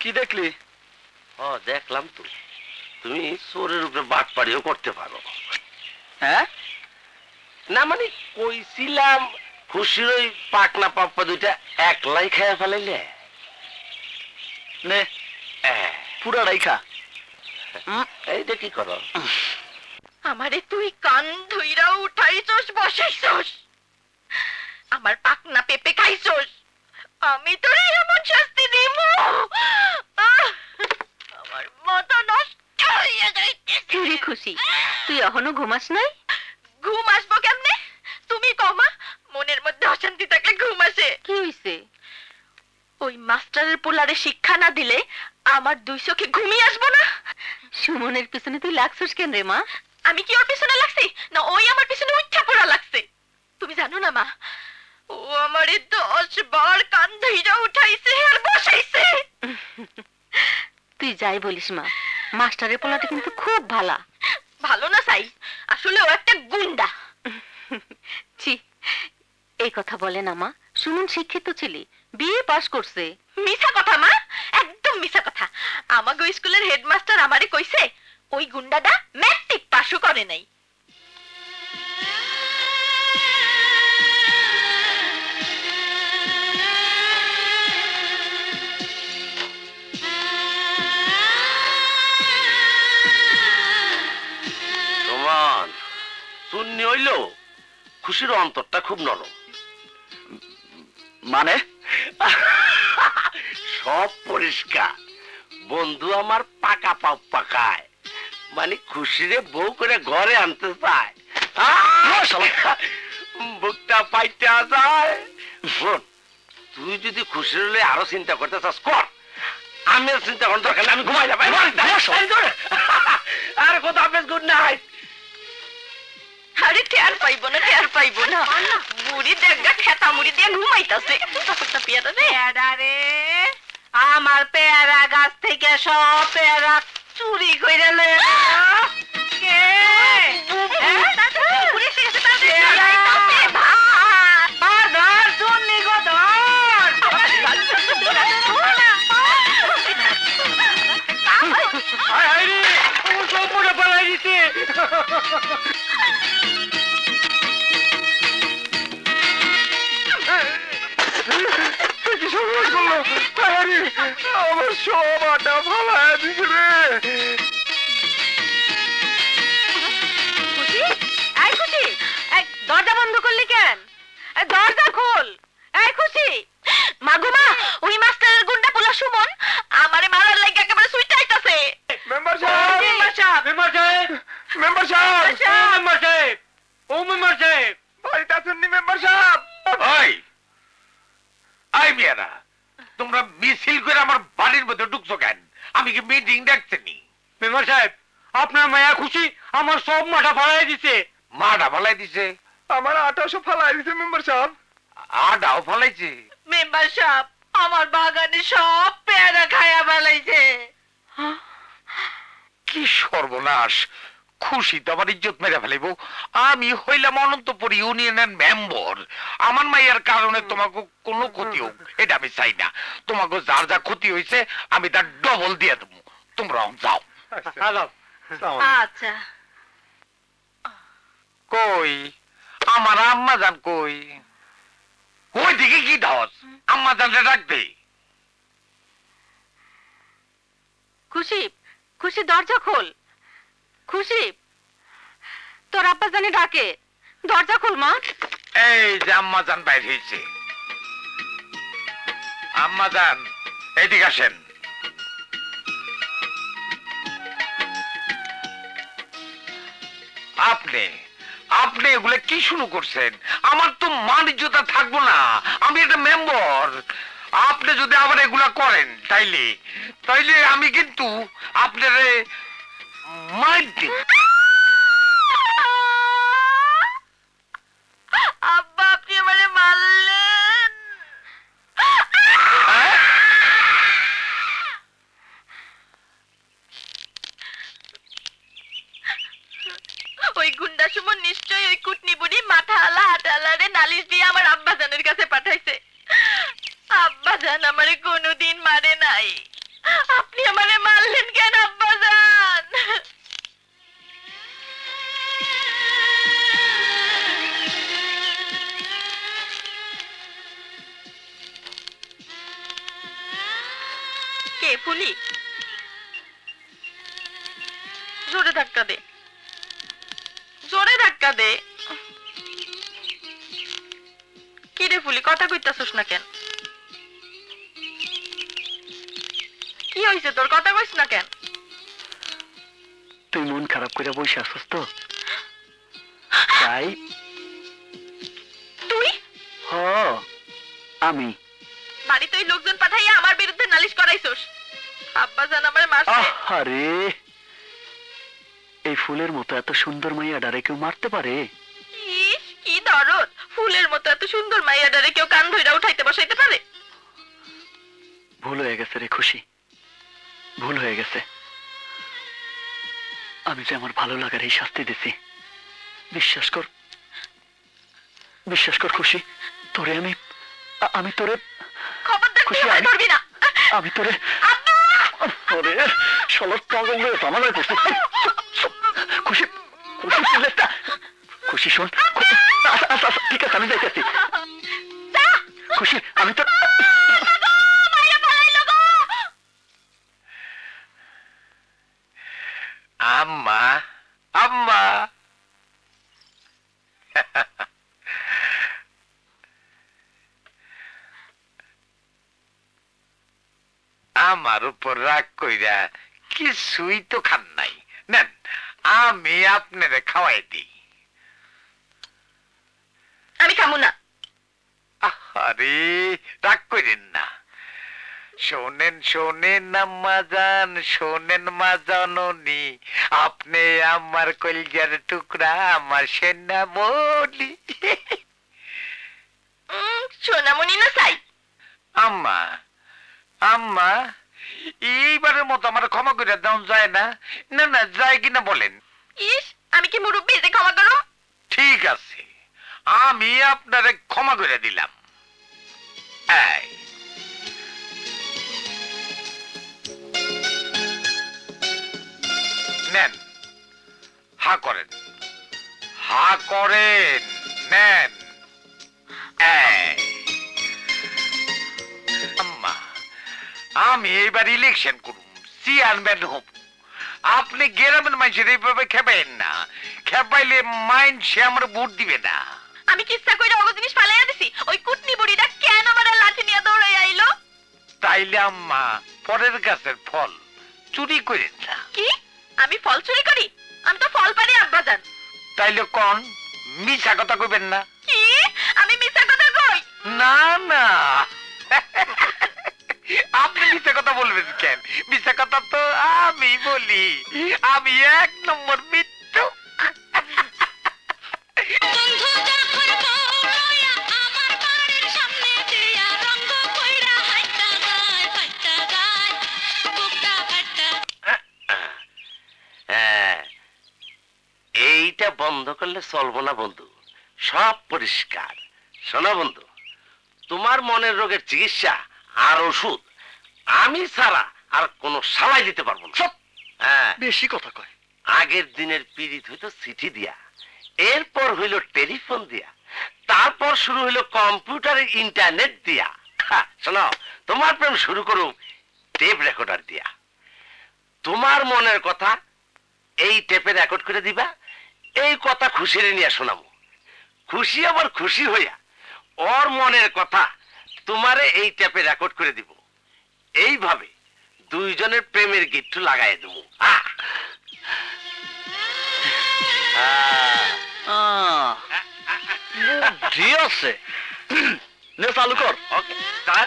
কি দেখলি? ও দেখলাম তো, তুমি চোরের উপরে বাটপাড়িও করতে পারো। হ্যাঁ না মানে কইছিলাম খুশির ওই পাকনা পাপ্পা দুইটা একলাই খেয়ে ফেলাইলে। নে পুরাটাই খা। এইটা কি করো? আমারে তুই কান ধইরা উঠাইছস, বসাইছস, আমার পাকনা পেঁপে খাইছস, আমি তোরে এমন শাস্তি দিব আমার মাথা নষ্ট হইয়া যাইতেছে। রে খুশি, তুই এখনো ঘুমাস নাই? ঘুম আসবো কেমনে? তুমি কমা, মনের মধ্যে অশান্তি থাকলে ঘুম আসে। কি হইছে? ওই মাস্টারের পোলারে শিক্ষা না দিলে আমার দুই চোখে ঘুমিয়ে আসবো না। সুমনের পিছনে তুই লাগছস কেন রে মা? আমি কি ওর পিছনে লাগছি, না ওই আমার পিছনে উঠা পড়া লাগছে? তুমি জানো না মা, ও আমারে 10 বার কান ধইরা উঠাইছে আর বসাইছে। তুই যাই বলিস মা, মাস্টারের পোলাটা কিন্তু খুব ভালা। ভালো না চাই, আসলে ও একটা গুন্ডা। ছি, এই কথা বলে না মা, সুমন শিক্ষিত ছেলে, বিএ পাস করছে। মিছা কথা মা, একদম মিছা কথা। আমাগো স্কুলের হেডমাস্টার আমারে কইছে ওই গুন্ডাটা ম্যাট্রিক পাসও করে নাই। সমান শূন্য হইল, খুশির অন্তরটা খুব নরম। মানে সব পরিষ্কার। বন্ধু আমার পাকা পাপ্পা খায়, মানে খুশিরে বউ করে ঘরে আনতে চায়। বুকটা পাইতে যায়। শোন, তুই যদি খুশির হলে আরো চিন্তা করতে চাস কর, আমি চিন্তা করার দরকার নেই, আমি ঘুমাই যাবো। আরে কথা হাফেজ, গুড নাইট। আরে টের পাইবো না, টের পাইবো না, বুড়ি দেখা খেতা মুড়ি দিয়ে ঘুমাইতাছে। পেয়ারা রে, পেয়ারা রে, আমার পেয়ারা গাছ থেকে সব পেয়ারা চুরি কইরা লয়ে কে? বুড়ি এসে গেছে, ধর জন্যে গো, ধর। সব মনে পালাই দিতে। আমার সব আটা ফালায় দিছে রে। খুশি, এই খুশি, এই দরজা বন্ধ করলি কেন? এই দরজা খোল। এই খুশি, মাগো মা, ওই মাস্টারের গুন্ডা পোলা সুমন আমারে মারার লাগি একেবারে সুইটাইতাছে। মেম্বার সাহেব, মেম্বার সাহেব, মেম্বার সাহেব, মেম্বার সাহেব, মেম্বার সাহেব, ও মেম্বার সাহেব, বাড়িতে আছেন নি মেম্বার সাহেব? ওই আই মিয়ারা, তোমরা মিছিল করে আমার বাড়ির মধ্যে ঢুকছো কেন? আমি কি মিটিং ডাকতেনি? মেম্বার সাহেব, আপনার মায়া খুশি আমার সব মাথা ফালাই দিছে। মাটা ফালাই দিছে? আমার আটা সব ফালাই দিছে মেম্বার সাহেব। আটাও ফালাইছে? মেম্বার সাহেব, আমার বাগানে সব পেয়ারা খায়া ফেলাইছে। কি সর্বনাশ! খুশি তো আমার ইজ্জত মেরে ফেলিব। আমি হইলাম অনন্তপুর ইউনিয়নের মেম্বার, আমার মাইয়ার কারণে তোমাকে কোনো ক্ষতি হোক এটা আমি চাই না। তোমাকে যার যা ক্ষতি হয়েছে আমি তার ডবল দিয়ে দেবো। তোমরা যাও। আচ্ছা, কই আমার আম্মা জান কই? ওই দিকে কি দাওস? আম্মা জানলে ডাকবে। খুশি, খুশি দরজা খোল। খুশি, তোর আব্বা জানি ডাকে, দরজা খোল মা। এই যে আম্মা জান বাইর হয়েছে। আম্মা জান এদিকে আসেন। আপনি আপনি এগুলো কি শুরু করছেন? আমার তো মান ইজ্জত থাকবো না, আমি একটা মেম্বার। আপনি যদি আবার এগুলা করেন তাইলে তাইলে আমি কিন্তু আপনারে মার দিব। আব্বা আপনি আমারে মারলেন। ওই গুন্ডা সুমন নিশ্চয়ই ওই কুটনি বুড়ি মাথা আলা হাত আলারে নালিশ দিয়ে আমার আব্বা জানের কাছে পাঠাইছে। আব্বা জান আব্বাজান আমারে কোনোদিন মারে নাই, আপনি আমারে মারলেন কেন আব্বাজান? কে ফুলি? জোরে ধাক্কা দে, জোরে ধাক্কা দে। কি রে ফুলি, কথা কইতাছস না কেন? কি হইছে তোর, কথা কইস না কেন? তুই মন খারাপ করে বসে আসছ তো তাই। তুই? হ, আমি। বাড়িতে ওই লোকজন পাঠাইয়া আমার বিরুদ্ধে নালিশ করাইছস। আব্বাজান আমারে মারছে। আরে এই ফুলের মতো এত সুন্দর মাইয়াডারে কেউ মারতে পারে? ইস, কি দরদ! ফুলের মতো এত সুন্দর মাইয়াডারে কেউ কান ধইরা উঠাইতে বসাইতে পারে? ভুল হয়ে গেছে রে খুশি, ভুল হয়ে গেছে। আমি যে আমার ভালো লাগার এই শাস্তি দিছি। বিশ্বাস কর, বিশ্বাস কর খুশি, তোরে আমি তোরে খবরদার তুই আমায় ধরবি না। আমি তোরে ওরে শালার পাগল হয়ে পামালাই করছিস। খুশি, খুশি প্লিজটা, খুশি শোন। আচ্ছা ঠিক আছে, আমি যাইতেছি। খুশি আমি তো আম্মা, আম্মা। আমার উপর রাগ কইরা কিছুই তো খান নাই। নেন, আমি আপনারে খাওয়াই দিই। আমি খামু না। আরে রাগ করেন না। শোনেন শোনেন আম্মা জান, শোনেন মা জননী, আপনি আমার কলিজার টুকরা, আমার সেনামণি। সোনামণি না চাই? আম্মা, আম্মা, এইবারের মতো আমার ক্ষমা করে দেওয়া যায় না? না না, যায় কিনা বলেন? ইস, আমি কি মুরব্বী যে ক্ষমা করো? ঠিক আছে, আমি আপনারে ক্ষমা করে দিলাম। এই নেন, হা করেন, হা করেন, নেন। আম্মা, আমি এইবার ইলেকশন করুন, চেয়ারম্যান হব। আপনি গ্রামের মানুষের এইভাবে খেপাইন না, খেপাইলে মাইন্ড সে আমার ভোট দিবে না। আমি কিচ্ছা কইরা ওগো জিনিস ফালাইয়া দিছি। ওই কুটনি বুড়িটা কেন আমার লাঠি নিয়ে দৌড়াই আইলো? তাইলে আম্মা পরের গাছের ফল চুরি করেন না। কি? আমি ফল চুরি করি? আমি তো ফল পারি আব্বাজান। তাইলে কোন মিছা কথা কইবেন না। কি? আমি মিছা কথা কই? না না, আপনি মিথ্যা কথা বলবেন কেন? মিথ্যা কথা তো আমি বলি, আমি 1 নম্বর মিথ্যুক। এইটা বন্ধ করলে চলবো না বন্ধু, সব পরিষ্কার। শোনো বন্ধু, তোমার মনের রোগের চিকিৎসা আর ওষুধ আমি ছাড়া আর কোনো সালাই দিতে পারবো না। হ্যাঁ, বেশি কথা কয়। আগের দিনের পীড়িত হইতো চিঠি দিয়া, এরপর হইল টেলিফোন দিয়া, তারপর শুরু হইল কম্পিউটারের ইন্টারনেট দিয়া। শোনো, তোমার প্রেম শুরু করুম টেপ রেকর্ডার দিয়া। তোমার মনের কথা এই টেপে রেকর্ড করে দিবা, এই কথা খুশিরে নিয়ে শোনাবো। খুশি আবার খুশি হইয়া ওর মনের কথা তোমারে এই টেপে রেকর্ড করে দিব। এইভাবে দুইজনের প্রেমের গিট্টু লাগাই দেবো। বুদ্ধি আছে, নে চালু কর। Okay sir.